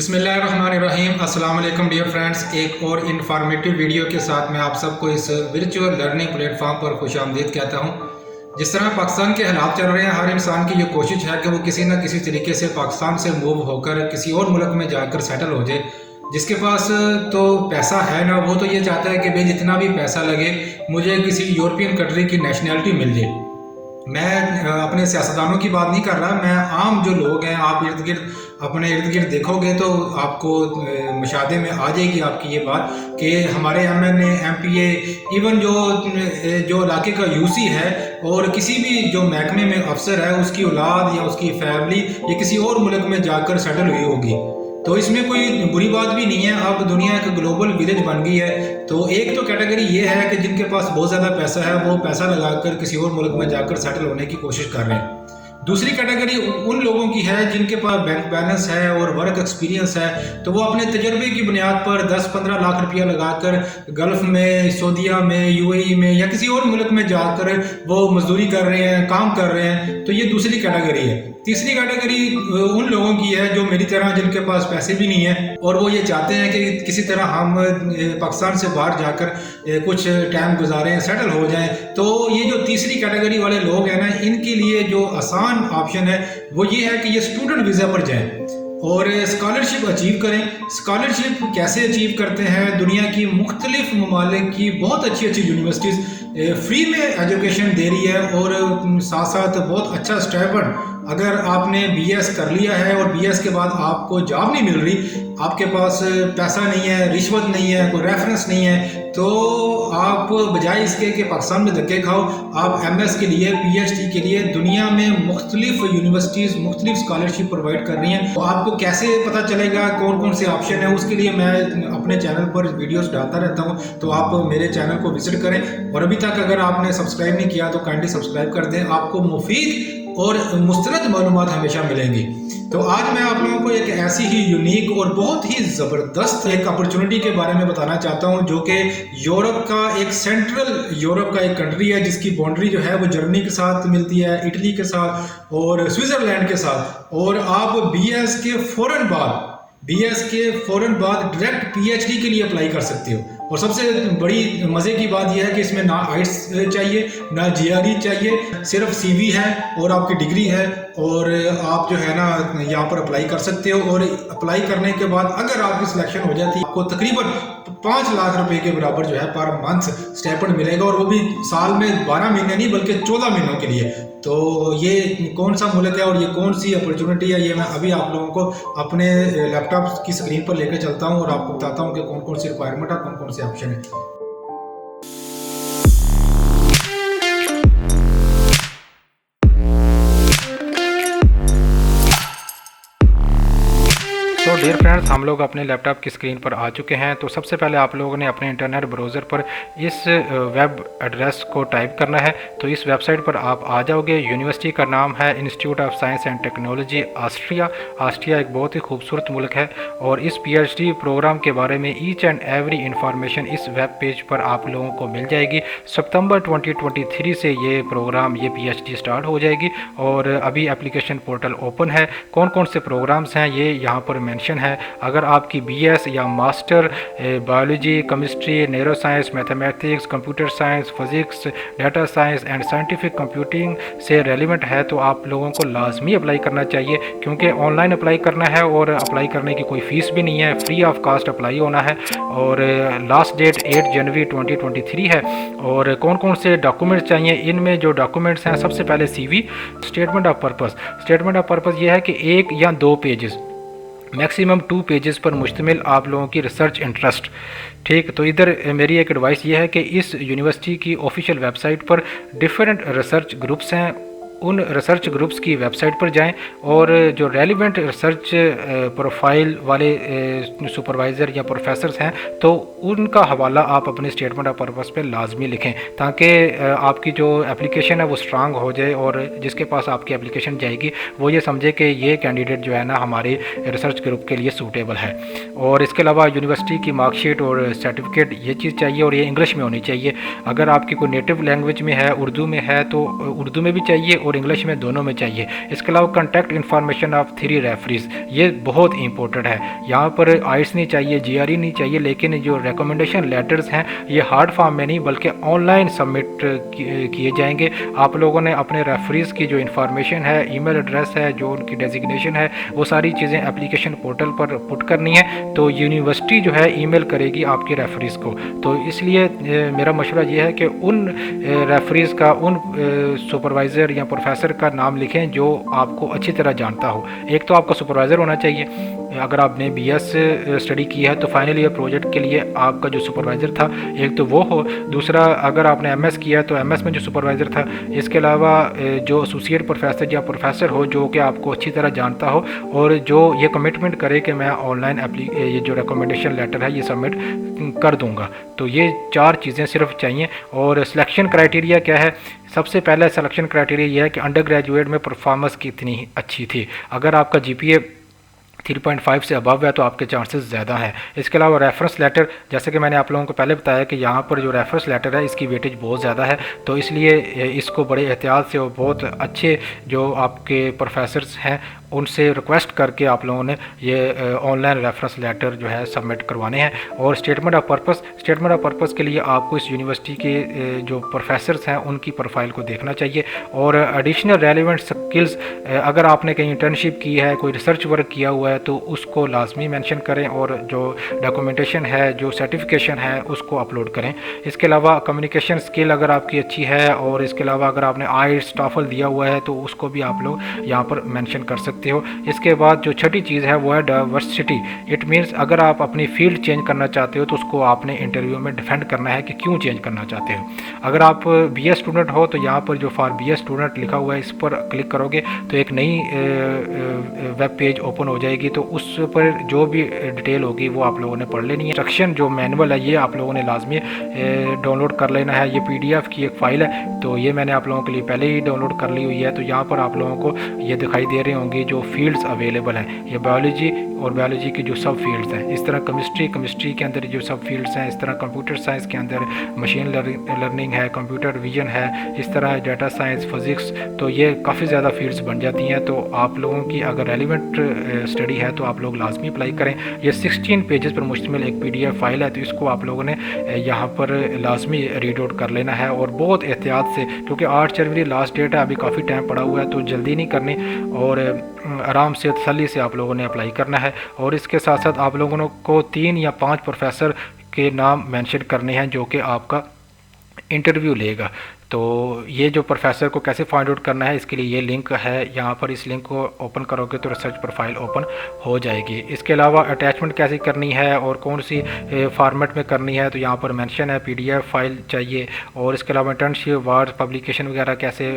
बिस्मिल्लाहिर्रहमानिर्रहीम। अस्सलाम वालेकुम डियर फ्रेंड्स, एक और इन्फॉर्मेटिव वीडियो के साथ मैं आप सबको इस वर्चुअल लर्निंग प्लेटफॉर्म पर खुशामदीद कहता हूँ। जिस तरह पाकिस्तान के हालात चल रहे हैं, हर इंसान की ये कोशिश है कि वो किसी न किसी तरीके से पाकिस्तान से मूव होकर किसी और मुल्क में जाकर सेटल हो जाए। जिसके पास तो पैसा है ना, वो तो ये चाहता है कि भाई जितना भी पैसा लगे मुझे किसी यूरोपियन कंट्री की नेशनैलिटी मिल जाए। मैं अपने सियासतदानों की बात नहीं कर रहा, मैं आम जो लोग हैं, आप अपने इर्द गिर्द देखोगे तो आपको मुशाहदे में आ जाएगी आपकी ये बात कि हमारे MNA MPA इवन जो इलाके का UC है और किसी भी जो महकमे में अफसर है, उसकी औलाद या उसकी फैमिली ये किसी और मुल्क में जाकर सेटल हुई होगी। तो इसमें कोई बुरी बात भी नहीं है। अब दुनिया एक ग्लोबल विलेज बन गई है। तो एक तो कैटेगरी ये है कि जिनके पास बहुत ज़्यादा पैसा है, वो पैसा लगाकर किसी और मुल्क में जाकर सेटल होने की कोशिश कर रहे हैं। दूसरी कैटेगरी उन लोगों की है जिनके पास बैंक बैलेंस है और वर्क एक्सपीरियंस है, तो वो अपने तजर्बे की बुनियाद पर 10-15 लाख रुपया लगाकर गल्फ़ में, सऊदीया में, UAE में या किसी और मुल्क में जाकर वो मजदूरी कर रहे हैं, काम कर रहे हैं। तो ये दूसरी कैटेगरी है। तीसरी कैटेगरी उन लोगों की है जो मेरी तरह, जिनके पास पैसे भी नहीं है और वो ये चाहते हैं कि किसी तरह हम पाकिस्तान से बाहर जाकर कुछ टाइम गुजारें, सेटल हो जाएं। तो ये जो तीसरी कैटेगरी वाले लोग हैं ना, इनके लिए जो आसान ऑप्शन है वो ये है कि ये स्टूडेंट वीज़ा पर जाएं और स्कॉलरशिप अचीव करें। स्कॉलरशिप कैसे अचीव करते हैं? दुनिया की मुख्तलिफ ममालिक की बहुत अच्छी अच्छी यूनिवर्सिटीज़ फ्री में एजुकेशन दे रही है और साथ साथ बहुत अच्छा स्टाइपेंड। अगर आपने BS कर लिया है और BS के बाद आपको जॉब नहीं मिल रही, आपके पास पैसा नहीं है, रिश्वत नहीं है, कोई रेफरेंस नहीं है, तो आप बजाय इसके कि पाकिस्तान में धक्के खाओ, आप MS के लिए, PhD के लिए दुनिया में मुख्तलिफ यूनिवर्सिटीज़ मुख्तलिफ स्कॉलरशिप प्रोवाइड कर रही हैं। तो आपको कैसे पता चलेगा कौन कौन से ऑप्शन है? उसके लिए मैं अपने चैनल पर वीडियोस डालता रहता हूं, तो आप मेरे चैनल को विजिट करें। और अभी तक अगर आपने सब्सक्राइब नहीं किया तो काइंडली सब्सक्राइब कर दें। आपको मुफीद और मुस्तरद मालूमात हमेशा मिलेंगी। तो आज मैं आप लोगों को एक ऐसी ही यूनिक और बहुत ही ज़बरदस्त एक अपॉर्चुनिटी के बारे में बताना चाहता हूं, जो कि यूरोप का एक सेंट्रल यूरोप का एक कंट्री है, जिसकी बाउंड्री जो है वो जर्मनी के साथ मिलती है, इटली के साथ और स्विट्ज़रलैंड के साथ। और आप BS के फ़ौरन बाद डायरेक्ट PhD के लिए अप्लाई कर सकते हो। और सबसे बड़ी मज़े की बात यह है कि इसमें ना IELTS चाहिए, ना GRE चाहिए, सिर्फ CV है और आपकी डिग्री है और आप जो है ना यहाँ पर अप्लाई कर सकते हो। और अप्लाई करने के बाद अगर आपकी सिलेक्शन हो जाती है, आपको तकरीबन 5 लाख रुपए के बराबर जो है पर मंथ स्टाइपेंड मिलेगा, और वो भी साल में 12 महीने नहीं बल्कि 14 महीनों के लिए। तो ये कौन सा मुल्क है और ये कौन सी अपॉर्चुनिटी है, ये मैं अभी आप लोगों को अपने लैपटॉप की स्क्रीन पर लेकर चलता हूँ और आपको बताता हूँ कि कौन कौन सी रिक्वायरमेंट है, कौन कौन से ऑप्शन है। तो डियर फ्रेंड्स, हम लोग अपने लैपटॉप की स्क्रीन पर आ चुके हैं। तो सबसे पहले आप लोगों ने अपने इंटरनेट ब्राउज़र पर इस वेब एड्रेस को टाइप करना है। तो इस वेबसाइट पर आप आ जाओगे। यूनिवर्सिटी का नाम है institute of science and technology Austria. Austria एक बहुत ही खूबसूरत मुल्क है और इस PhD प्रोग्राम के बारे में ईच एंड एवरी इंफॉर्मेशन इस वेब पेज पर आप लोगों को मिल जाएगी। सितंबर 2023 से ये प्रोग्राम, ये PhD स्टार्ट हो जाएगी और अभी एप्लीकेशन पोर्टल ओपन है। कौन कौन से प्रोग्राम्स हैं ये यहाँ पर मेंशन है। अगर आपकी BS या master biology, chemistry, neuro science, mathematics, computer science, physics, data science and scientific computing से रेलिवेंट है तो आप लोगों को लाजमी अप्लाई करना चाहिए, क्योंकि ऑनलाइन अप्लाई करना है और अप्लाई करने की कोई फ़ीस भी नहीं है, फ्री ऑफ कास्ट अप्लाई होना है। और लास्ट डेट 8 जनवरी 2023 है। और कौन कौन से डॉक्यूमेंट्स चाहिए? इनमें जो डॉक्यूमेंट्स हैं, सबसे पहले CV, statement of purpose. Statement of purpose ये है कि 1 या 2 पेजेस, मैक्सिमम 2 पेजेस पर मुश्तमिल आप लोगों की रिसर्च इंटरेस्ट। ठीक, तो इधर मेरी एक एडवाइस ये है कि इस यूनिवर्सिटी की ऑफिशियल वेबसाइट पर डिफरेंट रिसर्च ग्रुप्स हैं, उन रिसर्च ग्रुप्स की वेबसाइट पर जाएं और जो रेलिवेंट रिसर्च प्रोफाइल वाले सुपरवाइज़र या प्रोफेसर्स हैं तो उनका हवाला आप अपने स्टेटमेंट ऑफ पर्पस पे लाजमी लिखें, ताकि आपकी जो एप्लीकेशन है वो स्ट्रांग हो जाए और जिसके पास आपकी एप्लीकेशन जाएगी वो ये समझे कि ये कैंडिडेट जो है ना हमारे रिसर्च ग्रुप के लिए सूटेबल है। और इसके अलावा यूनिवर्सिटी की मार्कशीट और सर्टिफिकेट ये चीज़ चाहिए और ये इंग्लिश में होनी चाहिए। अगर आपकी कोई नेटिव लैंग्वेज में है, उर्दू में है, तो उर्दू में भी चाहिए और इंग्लिश में, दोनों में चाहिए। इसके अलावा कॉन्टैक्ट इन्फॉर्मेशन ऑफ 3 रेफरीज, ये बहुत इंपॉर्टेंट है। यहाँ पर आइट्स नहीं चाहिए, GRE नहीं चाहिए, लेकिन जो रिकमेंडेशन लेटर्स हैं ये हार्ड फॉर्म में नहीं बल्कि ऑनलाइन सबमिट किए जाएंगे। आप लोगों ने अपने रेफरीज की जो इन्फॉर्मेशन है, ईमेल एड्रेस है, जो उनकी डेजिग्नेशन है, वो सारी चीज़ें एप्लीकेशन पोर्टल पर पुट करनी है। तो यूनिवर्सिटी जो है ईमेल करेगी आपके रेफरीज को। तो इसलिए मेरा मशवरा ये है कि उन रेफरीज का, उन सुपरवाइज़र या प्रोफेसर का नाम लिखें जो आपको अच्छी तरह जानता हो। एक तो आपका सुपरवाइज़र होना चाहिए। अगर आपने BS स्टडी की है तो फाइनल ईयर प्रोजेक्ट के लिए आपका जो सुपरवाइज़र था एक तो वो हो। दूसरा, अगर आपने MS किया तो MS में जो सुपरवाइज़र था। इसके अलावा जो एसोसिएट प्रोफेसर या प्रोफेसर हो जो कि आपको अच्छी तरह जानता हो और जो ये कमिटमेंट करे कि मैं ऑनलाइन ये जो रिकमेंडेशन लेटर है ये सबमिट कर दूंगा। तो ये 4 चीज़ें सिर्फ चाहिए। और सिलेक्शन क्राइटेरिया क्या है? सबसे पहला सिलेक्शन क्राइटेरिया ये है कि अंडर ग्रेजुएट में परफॉर्मेंस कितनी अच्छी थी। अगर आपका GPA 3.5 से अबव है तो आपके चांसेस ज़्यादा हैं। इसके अलावा रेफरेंस लेटर, जैसे कि मैंने आप लोगों को पहले बताया कि यहाँ पर जो रेफरेंस लेटर है इसकी वेटेज बहुत ज़्यादा है, तो इसलिए इसको बड़े एहतियात से और बहुत अच्छे जो आपके प्रोफेसर्स हैं उनसे रिक्वेस्ट करके आप लोगों ने ये ऑनलाइन रेफरेंस लेटर जो है सबमिट करवाने हैं। और स्टेटमेंट ऑफ पर्पस के लिए आपको इस यूनिवर्सिटी के जो प्रोफेसर्स हैं उनकी प्रोफाइल को देखना चाहिए। और एडिशनल रेलिवेंट स्किल्स, अगर आपने कहीं इंटर्नशिप की है, कोई रिसर्च वर्क किया हुआ है तो उसको लाजमी मेंशन करें और जो डॉक्यूमेंटेशन है, जो सर्टिफिकेशन है उसको अपलोड करें। इसके अलावा कम्युनिकेशन स्किल अगर आपकी अच्छी है और इसके अलावा अगर आपने IELTS TOEFL दिया हुआ है तो उसको भी आप लोग यहाँ पर मेंशन कर सकते हो। इसके बाद जो छठी चीज़ है वो है डाइवर्सिटी। इट मीन्स अगर आप अपनी फील्ड चेंज करना चाहते हो तो उसको आपने इंटरव्यू में डिफेंड करना है कि क्यों चेंज करना चाहते हो। अगर आप BS स्टूडेंट हो तो यहाँ पर जो फॉर BS स्टूडेंट लिखा हुआ है इस पर क्लिक करोगे तो एक नई वेब पेज ओपन हो जाएगी। तो उस पर जो भी डिटेल होगी वो आप लोगों ने पढ़ लेनी है। इंस्ट्रक्शन जो मैनुअल है ये आप लोगों ने लाजमी डाउनलोड कर लेना है। ये PDF की एक फ़ाइल है, तो ये मैंने आप लोगों के लिए पहले ही डाउनलोड कर ली हुई है। तो यहाँ पर आप लोगों को ये दिखाई दे रही होंगी जो फील्ड्स अवेलेबल हैं, ये बायोलॉजी और बायोलॉजी की जो सब फील्ड्स हैं। इस तरह केमिस्ट्री के अंदर जो सब फील्ड्स हैं, इस तरह कंप्यूटर साइंस के अंदर मशीन लर्निंग है, कंप्यूटर विजन है, इस तरह डाटा साइंस, फिज़िक्स, तो ये काफ़ी ज़्यादा फील्ड्स बन जाती हैं। तो आप लोगों की अगर रेलिवेंट स्टडी है तो आप लोग लाजमी अप्लाई करें। ये 16 पेजेस पर मुश्तमिल एक PDF फाइल है, तो इसको आप लोगों ने यहाँ पर लाजमी रीड आउट कर लेना है और बहुत एहतियात से, क्योंकि 8 जनवरी लास्ट डेट है, अभी काफ़ी टाइम पड़ा हुआ है, तो जल्दी नहीं करनी और आराम से तसल्ली से आप लोगों ने अप्लाई करना है। और इसके साथ साथ आप लोगों को 3 या 5 प्रोफेसर के नाम मेंशन करने हैं जो कि आपका इंटरव्यू लेगा। तो ये जो प्रोफेसर को कैसे फाइंड आउट करना है इसके लिए ये लिंक है यहाँ पर। इस लिंक को ओपन करोगे तो रिसर्च प्रोफाइल ओपन हो जाएगी। इसके अलावा अटैचमेंट कैसे करनी है और कौन सी फॉर्मेट में करनी है तो यहाँ पर मेंशन है। PDF फाइल चाहिए और इसके अलावा इंटर्नशिप अवार्ड पब्लिकेशन वगैरह कैसे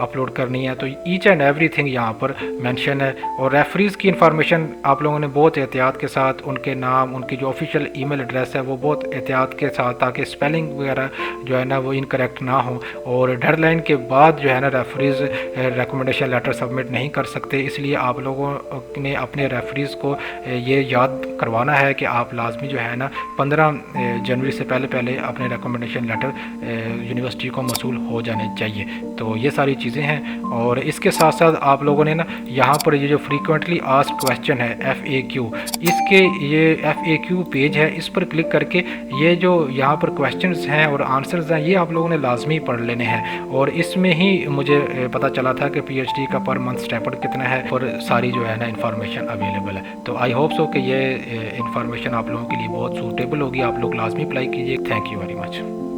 अपलोड करनी है, तो ईच एंड एवरीथिंग यहाँ पर मेंशन है। और रेफरीज़ की इंफॉर्मेशन आप लोगों ने बहुत एहतियात के साथ, उनके नाम, उनकी जो ऑफिशियल ईमेल एड्रेस है वो बहुत एहतियात के साथ, ताकि स्पेलिंग वगैरह जो है ना वो इनकरेक्ट ना हो। और डेडलाइन के बाद जो है ना रेफरीज रिकमेंडेशन लेटर सबमिट नहीं कर सकते, इसलिए आप लोगों ने अपने रेफरीज को ये याद करवाना है कि आप लाजमी जो है ना 15 जनवरी से पहले अपने रिकमेंडेशन लेटर यूनिवर्सिटी को मौसूल हो जाने चाहिए। तो ये सारी चीज़ें हैं। और इसके साथ साथ आप लोगों ने ना यहाँ पर ये जो फ्रीक्वेंटली आस्क्ड क्वेश्चन है FAQ, इसके ये FAQ पेज है, इस पर क्लिक करके ये जो यहाँ पर क्वेश्चंस हैं और आंसर्स हैं ये आप लोगों ने लाजमी पढ़ लेने हैं। और इसमें ही मुझे पता चला था कि PhD का पर मंथ स्टाइपेंड कितना है और सारी जो है ना इन्फॉर्मेशन अवेलेबल है। तो आई होप सो कि ये इन्फॉर्मेशन आप लोगों के लिए बहुत सूटेबल होगी। आप लोग लाजमी अप्लाई कीजिए। Thank you very much.